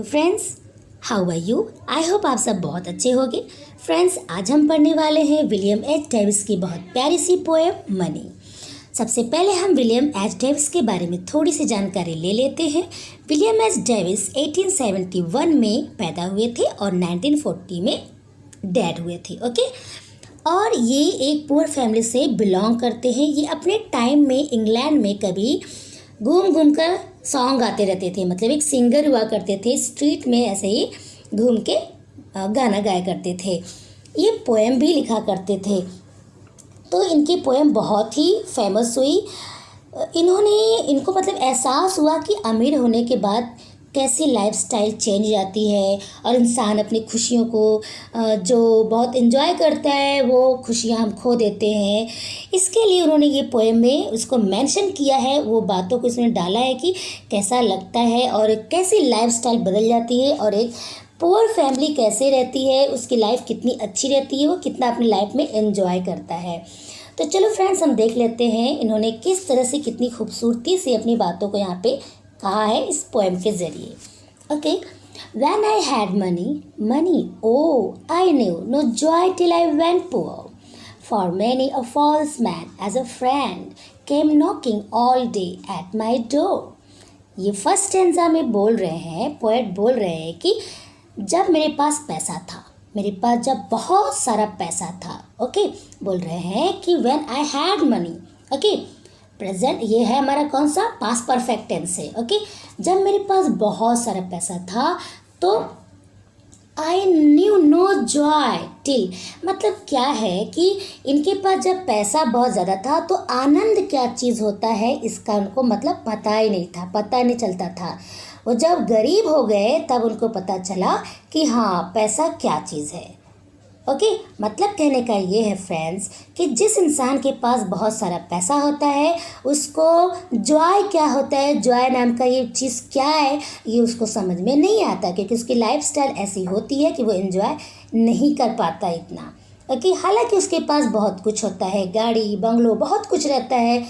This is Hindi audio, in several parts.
Hello friends, how are you. I hope आप सब बहुत अच्छे होंगे। फ्रेंड्स, आज हम पढ़ने वाले हैं विलियम एच डेविस की बहुत प्यारी सी पोएम मनी। सबसे पहले हम विलियम एच डेविस के बारे में थोड़ी सी जानकारी ले लेते हैं। विलियम एच डेविस 1871 में पैदा हुए थे और 1940 में डेड हुए थे। ओके, और ये एक पुअर फैमिली से बिलोंग करते हैं। ये अपने टाइम में इंग्लैंड में कभी घूम घूम कर सॉन्ग गाते रहते थे, मतलब एक सिंगर हुआ करते थे, स्ट्रीट में ऐसे ही घूम के गाना गाया करते थे। ये पोएम भी लिखा करते थे, तो इनकी पोएम बहुत ही फेमस हुई। इनको मतलब एहसास हुआ कि अमीर होने के बाद कैसी लाइफस्टाइल चेंज जाती है और इंसान अपनी खुशियों को जो बहुत एंजॉय करता है वो खुशियाँ हम खो देते हैं। इसके लिए उन्होंने ये पोएम में उसको मेंशन किया है, वो बातों को इसमें डाला है कि कैसा लगता है और कैसी लाइफस्टाइल बदल जाती है और एक पुअर फैमिली कैसे रहती है, उसकी लाइफ कितनी अच्छी रहती है, वो कितना अपनी लाइफ में एंजॉय करता है। तो चलो फ्रेंड्स, हम देख लेते हैं इन्होंने किस तरह से कितनी खूबसूरती से अपनी बातों को यहाँ पे कहा है इस पोएम के जरिए। Okay, when I had money O I knew no joy till I went poor, for many a false man as a friend came knocking all day at my door. ये फर्स्ट स्टैंजा में बोल रहे हैं, पोएट बोल रहे हैं कि जब मेरे पास पैसा था, मेरे पास जब बहुत सारा पैसा था। ओके, बोल रहे हैं कि when I had money. Okay, present ये है हमारा कौन सा, पास्ट परफेक्ट टेंस है। ओके, जब मेरे पास बहुत सारा पैसा था तो I knew no joy till, मतलब क्या है कि इनके पास जब पैसा बहुत ज़्यादा था तो आनंद क्या चीज़ होता है इसका उनको मतलब पता ही नहीं था, पता नहीं चलता था। वो जब गरीब हो गए तब उनको पता चला कि हाँ, पैसा क्या चीज़ है। ओके, मतलब कहने का ये है फ्रेंड्स कि जिस इंसान के पास बहुत सारा पैसा होता है उसको जॉय क्या होता है, जॉय नाम का ये चीज़ क्या है, ये उसको समझ में नहीं आता, क्योंकि उसकी लाइफस्टाइल ऐसी होती है कि वो एंजॉय नहीं कर पाता इतना। ओके, हालांकि उसके पास बहुत कुछ होता है, गाड़ी बंगलो बहुत कुछ रहता है,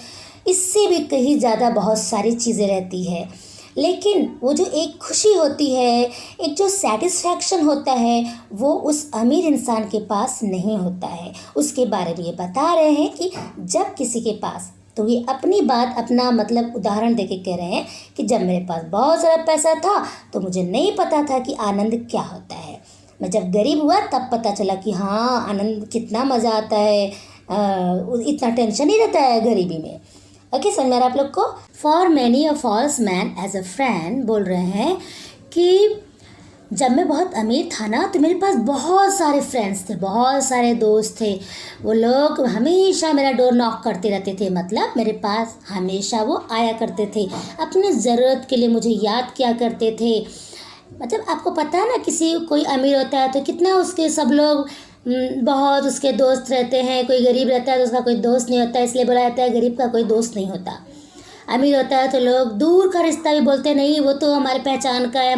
इससे भी कहीं ज़्यादा बहुत सारी चीज़ें रहती है, लेकिन वो जो एक खुशी होती है, एक जो सेटिस्फैक्शन होता है, वो उस अमीर इंसान के पास नहीं होता है। उसके बारे में ये बता रहे हैं कि जब किसी के पास, तो ये अपनी बात अपना मतलब उदाहरण देके कह रहे हैं कि जब मेरे पास बहुत ज़्यादा पैसा था तो मुझे नहीं पता था कि आनंद क्या होता है। मैं जब गरीब हुआ तब पता चला कि हाँ, आनंद कितना मज़ा आता है, इतना टेंशन नहीं रहता है गरीबी में। ओके, समझ में आ रहा है आप लोग को। For many a false man as a friend, बोल रहे हैं कि जब मैं बहुत अमीर था ना तो मेरे पास बहुत सारे फ्रेंड्स थे, बहुत सारे दोस्त थे। वो लोग हमेशा मेरा डोर नॉक करते रहते थे, मतलब मेरे पास हमेशा वो आया करते थे, अपने ज़रूरत के लिए मुझे याद किया करते थे। मतलब आपको पता है ना, किसी कोई अमीर होता है तो कितना उसके सब लोग बहुत उसके दोस्त रहते हैं। कोई गरीब रहता है तो उसका कोई दोस्त नहीं होता, इसलिए बोला जाता है गरीब का कोई दोस्त नहीं होता। अमीर होता है तो लोग दूर का रिश्ता भी बोलते नहीं, वो तो हमारे पहचान का है,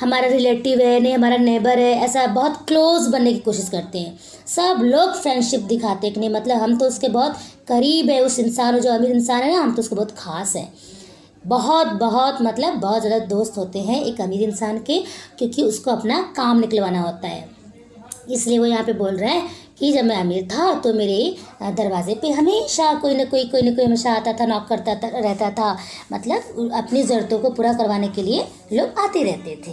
हमारा रिलेटिव है, नहीं हमारा नेबर है, ऐसा बहुत क्लोज बनने की कोशिश करते हैं। सब लोग फ्रेंडशिप दिखाते हैं कि नहीं, मतलब हम तो उसके बहुत करीब है, उस इंसान जो अमीर इंसान है ना, हम तो उसके बहुत खास है। बहुत बहुत मतलब बहुत ज़्यादा दोस्त होते हैं एक अमीर इंसान के, क्योंकि उसको अपना काम निकलवाना होता है। इसलिए वो यहाँ पे बोल रहे हैं कि जब मैं अमीर था तो मेरे दरवाजे पे हमेशा कोई ना कोई हमेशा आता था, नॉक करता रहता था, मतलब अपनी ज़रूरतों को पूरा करवाने के लिए लोग आते रहते थे।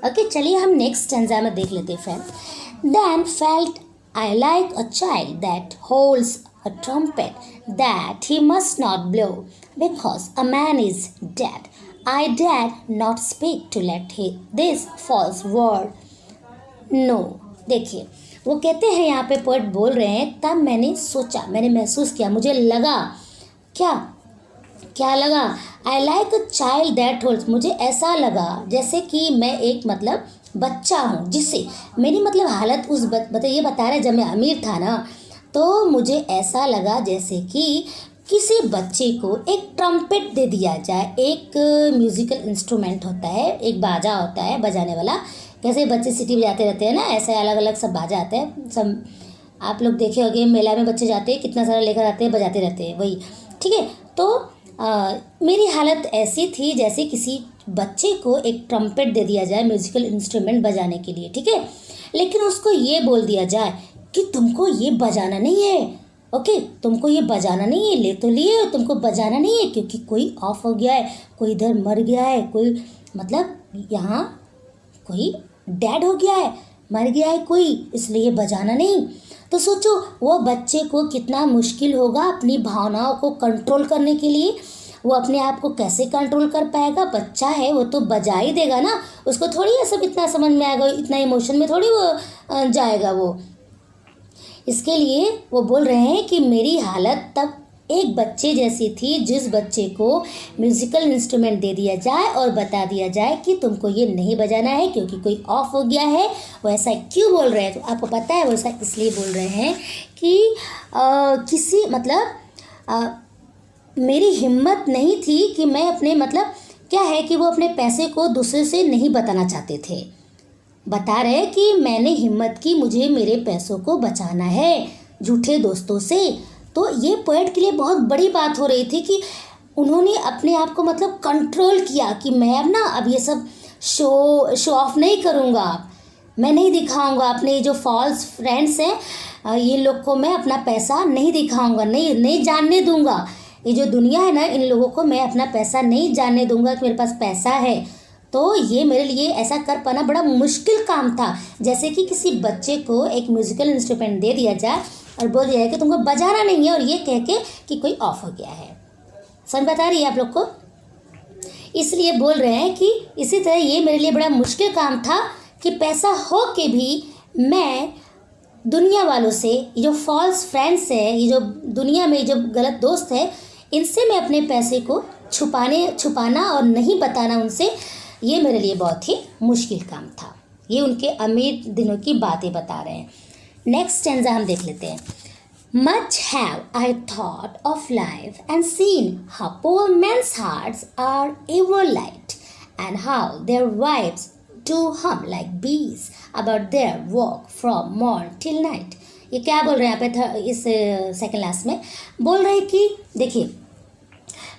ओके, चलिए हम नेक्स्ट स्टैंजा में देख लेते हैं friend. Then felt I like a child that holds a trumpet that he must not blow because a man is dead. I dared not speak to let this false word know. देखिए, वो कहते हैं यहाँ पे पोएट बोल रहे हैं, तब मैंने सोचा, मैंने महसूस किया, मुझे लगा, क्या लगा, आई like a child that holds, मुझे ऐसा लगा जैसे कि मैं एक मतलब बच्चा हूँ, जिससे मेरी मतलब हालत उस ये बता रहे, जब मैं अमीर था ना तो मुझे ऐसा लगा जैसे कि किसी बच्चे को एक ट्रम्पेट दे दिया जाए। एक म्यूज़िकल इंस्ट्रूमेंट होता है, एक बाजा होता है बजाने वाला, कैसे बच्चे सीटी बजाते रहते हैं ना, ऐसे अलग अलग सब बाजा आते हैं। सब आप लोग देखे होंगे, मेला में बच्चे जाते हैं, कितना सारा लेकर आते हैं, बजाते रहते हैं, वही। ठीक है, तो मेरी हालत ऐसी थी जैसे किसी बच्चे को एक ट्रम्पेट दे दिया जाए म्यूजिकल इंस्ट्रूमेंट बजाने के लिए, ठीक है, लेकिन उसको ये बोल दिया जाए कि तुमको ये बजाना नहीं है, ओके, तुमको ये बजाना नहीं है, ले तो लिए तुमको बजाना नहीं है क्योंकि कोई ऑफ हो गया है, कोई इधर मर गया है, कोई मतलब यहाँ कोई डेड हो गया है, मर गया है कोई, इसलिए बजाना नहीं। तो सोचो वो बच्चे को कितना मुश्किल होगा अपनी भावनाओं को कंट्रोल करने के लिए। वो अपने आप को कैसे कंट्रोल कर पाएगा? बच्चा है वो तो बजा ही देगा ना, उसको थोड़ी ये सब इतना समझ में आएगा, इतना इमोशन में थोड़ी वो जाएगा वो। इसके लिए वो बोल रहे हैं कि मेरी हालत तब एक बच्चे जैसी थी जिस बच्चे को म्यूज़िकल इंस्ट्रूमेंट दे दिया जाए और बता दिया जाए कि तुमको ये नहीं बजाना है क्योंकि कोई ऑफ हो गया है। वो ऐसा क्यों बोल रहे हैं? तो आपको पता है वो ऐसा इसलिए बोल रहे हैं कि किसी मतलब मेरी हिम्मत नहीं थी कि मैं अपने मतलब क्या है कि वो अपने पैसे को दूसरे से नहीं बताना चाहते थे। बता रहे कि मैंने हिम्मत की, मुझे मेरे पैसों को बचाना है झूठे दोस्तों से। तो ये पोएट के लिए बहुत बड़ी बात हो रही थी कि उन्होंने अपने आप को मतलब कंट्रोल किया कि मैं अब ये सब शो ऑफ नहीं करूँगा, मैं नहीं दिखाऊंगा अपने जो फॉल्स फ्रेंड्स हैं ये लोग को मैं अपना पैसा नहीं दिखाऊंगा, नहीं जानने दूंगा। ये जो दुनिया है ना, इन लोगों को मैं अपना पैसा नहीं जानने दूंगा कि मेरे पास पैसा है। तो ये मेरे लिए ऐसा कर पाना बड़ा मुश्किल काम था। जैसे कि किसी बच्चे को एक म्यूज़िकल इंस्ट्रूमेंट दे दिया जाए और बोल दिया है कि तुमको बजाना नहीं है, और ये कह के कि कोई ऑफ हो गया है। समझ बता रही है आप लोग को? इसलिए बोल रहे हैं कि इसी तरह ये मेरे लिए बड़ा मुश्किल काम था कि पैसा हो के भी मैं दुनिया वालों से, ये जो फॉल्स फ्रेंड्स है, ये जो दुनिया में जो गलत दोस्त है, इनसे मैं अपने पैसे को छुपाना और नहीं बताना उनसे, ये मेरे लिए बहुत ही मुश्किल काम था। ये उनके अमीर दिनों की बातें बता रहे हैं। नेक्स्ट स्टैंजा हम देख लेते हैं। Much have I thought of life and seen how poor men's hearts are ever light, and how their wives do hum like bees about their work from morn till night। ये क्या बोल रहे हैं यहाँ पे इस सेकंड लास्ट में बोल रहे हैं कि देखिए,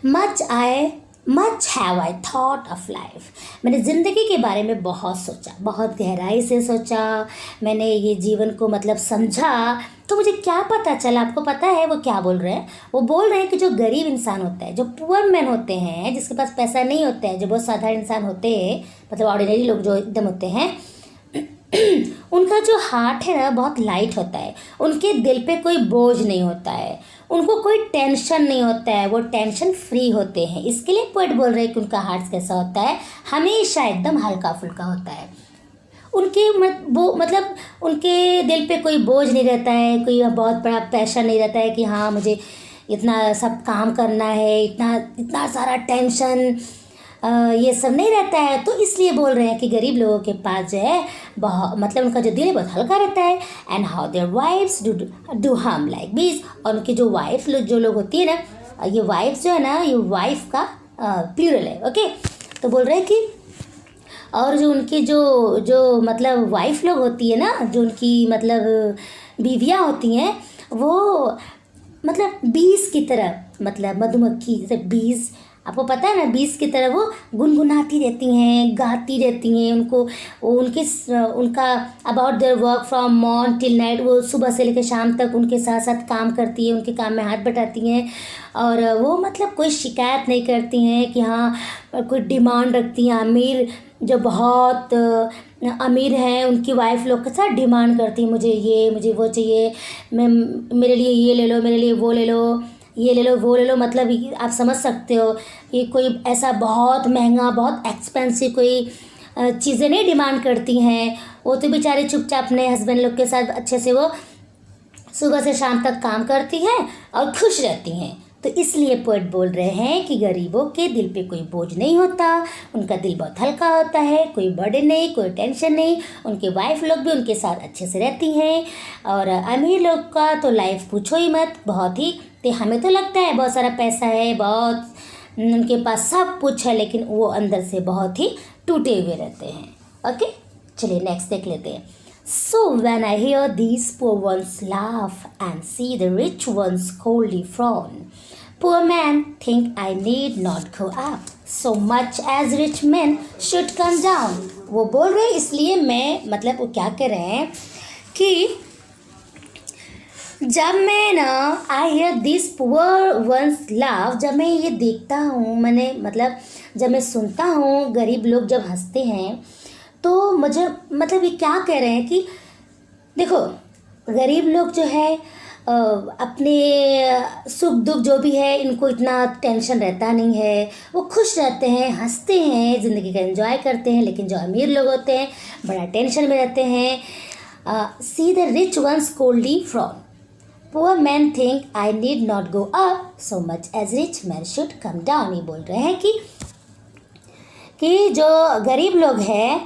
much have I thought of life, मैंने ज़िंदगी के बारे में बहुत सोचा, बहुत गहराई से सोचा, मैंने ये जीवन को मतलब समझा। तो मुझे क्या पता चला? आपको पता है वो क्या बोल रहे हैं? वो बोल रहे हैं कि जो गरीब इंसान होता है, जो पुअर मैन होते हैं, जिसके पास पैसा नहीं होता है, जो बहुत साधारण इंसान होते हैं, मतलब ऑर्डिनरी लोग जो एकदम होते हैं, उनका जो हार्ट है ना बहुत लाइट होता है, उनके दिल पे कोई बोझ नहीं होता है, उनको कोई टेंशन नहीं होता है, वो टेंशन फ्री होते हैं। इसके लिए पोएट बोल रहे हैं कि उनका हार्ट कैसा होता है, हमेशा एकदम हल्का फुल्का होता है। उनके मतलब उनके दिल पे कोई बोझ नहीं रहता है, कोई बहुत बड़ा प्रेशर नहीं रहता है कि हाँ मुझे इतना सब काम करना है, इतना सारा टेंशन, ये सब नहीं रहता है। तो इसलिए बोल रहे हैं कि गरीब लोगों के पास जो है बहुत मतलब उनका जो दिल है बहुत हल्का रहता है। And how their wives do hum like bees, और उनकी जो वाइफ जो लोग होती है ना, ये वाइफ्स जो है ना, ये वाइफ का प्लूरल है, ओके। तो बोल रहे हैं कि और जो उनकी जो मतलब वाइफ लोग होती है ना, जो उनकी मतलब बीवियाँ होती हैं, वो मतलब बीज की तरह, मतलब मधुमक्खी जैसे बीज, आपको पता है ना, बीज की तरह वो गुनगुनाती रहती हैं, गाती रहती हैं। उनका about their work from morn till night, वो सुबह से लेकर शाम तक उनके साथ साथ काम करती है, उनके काम में हाथ बटाती हैं, और वो मतलब कोई शिकायत नहीं करती हैं कि हाँ कोई डिमांड रखती हैं। अमीर जो बहुत अमीर हैं उनकी वाइफ लोग के साथ डिमांड करती हैं, मुझे वो चाहिए, मेरे लिए ये ले लो, मेरे लिए वो ले लो, ये ले लो, वो ले लो। मतलब आप समझ सकते हो कि कोई ऐसा बहुत महंगा, बहुत एक्सपेंसिव कोई चीज़ें नहीं डिमांड करती हैं। वो तो बेचारे चुपचाप अपने हस्बैंड लोग के साथ अच्छे से वो सुबह से शाम तक काम करती हैं और खुश रहती हैं। तो इसलिए पोएट बोल रहे हैं कि गरीबों के दिल पे कोई बोझ नहीं होता, उनका दिल बहुत हल्का होता है, कोई बर्डन नहीं, कोई टेंशन नहीं, उनके वाइफ लोग भी उनके साथ अच्छे से रहती हैं। और अमीर लोग का तो लाइफ पूछो ही मत, बहुत ही, तो हमें तो लगता है बहुत सारा पैसा है, बहुत उनके पास सब कुछ है, लेकिन वो अंदर से बहुत ही टूटे हुए रहते हैं। ओके, चलिए नेक्स्ट देख लेते हैं। So when I hear these poor ones laugh and see the rich ones coldly frown, poor man think I need not go up, so much as rich men should come down. वो बोल रहे हैं, इसलिए मैं मतलब वो क्या कह रहे हैं कि जब मैं ना I hear this poor ones love, जब मैं ये देखता हूँ, मैंने मतलब जब मैं सुनता हूँ गरीब लोग जब हंसते हैं, तो मुझे मतलब ये क्या कह रहे हैं कि देखो गरीब लोग जो है अपने सुख दुख जो भी है इनको इतना टेंशन रहता नहीं है, वो खुश रहते हैं, हंसते हैं, ज़िंदगी का एंजॉय करते हैं। लेकिन जो अमीर लोग होते हैं बड़ा टेंशन में रहते हैं। See the rich ones coldly frown, poor man think I need not go up so much as rich man should come down. ये बोल रहे हैं कि जो गरीब लोग हैं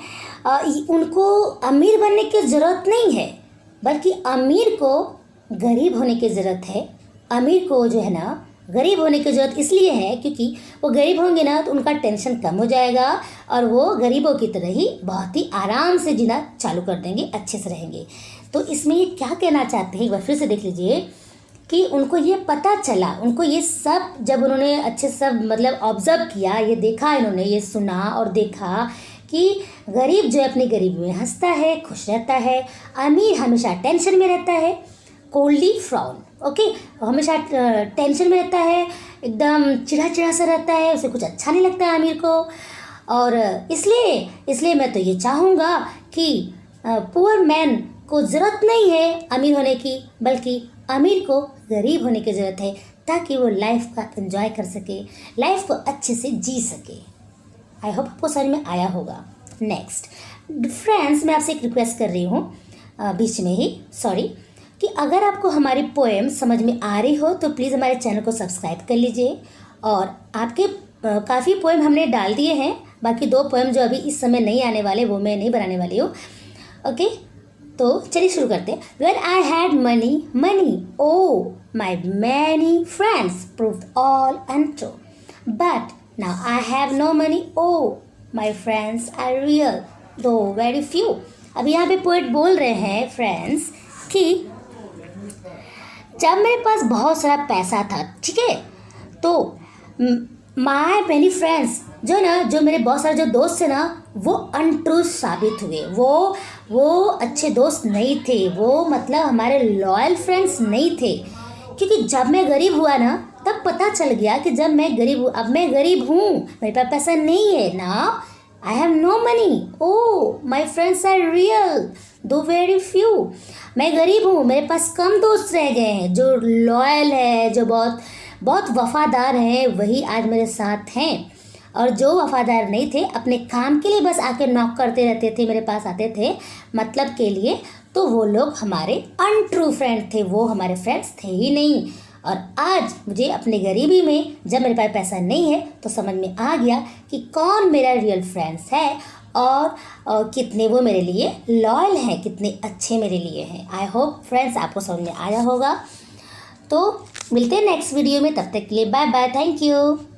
उनको अमीर बनने की ज़रूरत नहीं है, बल्कि अमीर को गरीब होने की ज़रूरत है। अमीर को जो है ना गरीब होने की ज़रूरत इसलिए है क्योंकि वो गरीब होंगे ना तो उनका टेंशन कम हो जाएगा और वो गरीबों की तरह ही बहुत ही आराम से जीना चालू कर देंगे, अच्छे से रहेंगे। तो इसमें ये क्या कहना चाहते हैं एक बार फिर से देख लीजिए कि उनको ये पता चला, उनको ये सब जब उन्होंने अच्छे से सब मतलब ऑब्ज़र्व किया, ये देखा, इन्होंने ये सुना और देखा कि गरीब जो अपनी गरीबी में हंसता है, खुश रहता है, अमीर हमेशा टेंशन में रहता है, कोल्डली फ्राउन, ओके, हमेशा टेंशन में रहता है, एकदम चिढ़ा चिढ़ा सा रहता है, उसे कुछ अच्छा नहीं लगता है अमीर को। और इसलिए मैं तो ये चाहूँगा कि पुअर मैन को ज़रूरत नहीं है अमीर होने की, बल्कि अमीर को गरीब होने की ज़रूरत है ताकि वो लाइफ का एंजॉय कर सके, लाइफ को अच्छे से जी सके। आई होप आपको समझ में आया होगा। नेक्स्ट फ्रेंड्स, मैं आपसे एक रिक्वेस्ट कर रही हूँ बीच में ही, सॉरी, कि अगर आपको हमारी पोएम समझ में आ रही हो तो प्लीज़ हमारे चैनल को सब्सक्राइब कर लीजिए। और आपके काफ़ी पोएम हमने डाल दिए हैं, बाकी 2 पोएम जो अभी इस समय नहीं आने वाले वो मैं नहीं बनाने वाली हूँ, ओके। तो चलिए शुरू करते हैं। When I had money, oh my many friends proved all untrue, but now I have no money, oh my friends are real though very few। अब यहाँ पे पोएट बोल रहे हैं फ्रेंड्स कि जब मेरे पास बहुत सारा पैसा था, ठीक है, तो माय मैनी फ्रेंड्स जो मेरे बहुत सारे जो दोस्त थे ना वो अनट्रू साबित हुए, वो अच्छे दोस्त नहीं थे, वो मतलब हमारे लॉयल फ्रेंड्स नहीं थे। क्योंकि जब मैं गरीब हुआ ना तब पता चल गया कि जब मैं गरीब हूँ, अब मैं गरीब हूँ, मेरे पास पैसा नहीं है ना, I have no money, oh my friends are real though very few. मैं गरीब हूँ, मेरे पास कम दोस्त रह गए हैं, जो लॉयल है, जो बहुत वफ़ादार हैं, वही आज मेरे साथ हैं। और जो वफ़ादार नहीं थे, अपने काम के लिए बस आके नॉक करते रहते थे, मेरे पास आते थे मतलब के लिए, तो वो लोग हमारे अनट्रू फ्रेंड थे, वो हमारे फ्रेंड्स थे ही नहीं। और आज मुझे अपनी गरीबी में जब मेरे पास पैसा नहीं है तो समझ में आ गया कि कौन मेरा रियल फ्रेंड्स है और कितने वो मेरे लिए लॉयल हैं, कितने अच्छे मेरे लिए हैं। आई होप फ्रेंड्स आपको समझ में आया होगा। तो मिलते हैं नेक्स्ट वीडियो में, तब तक के लिए बाय बाय, थैंक यू।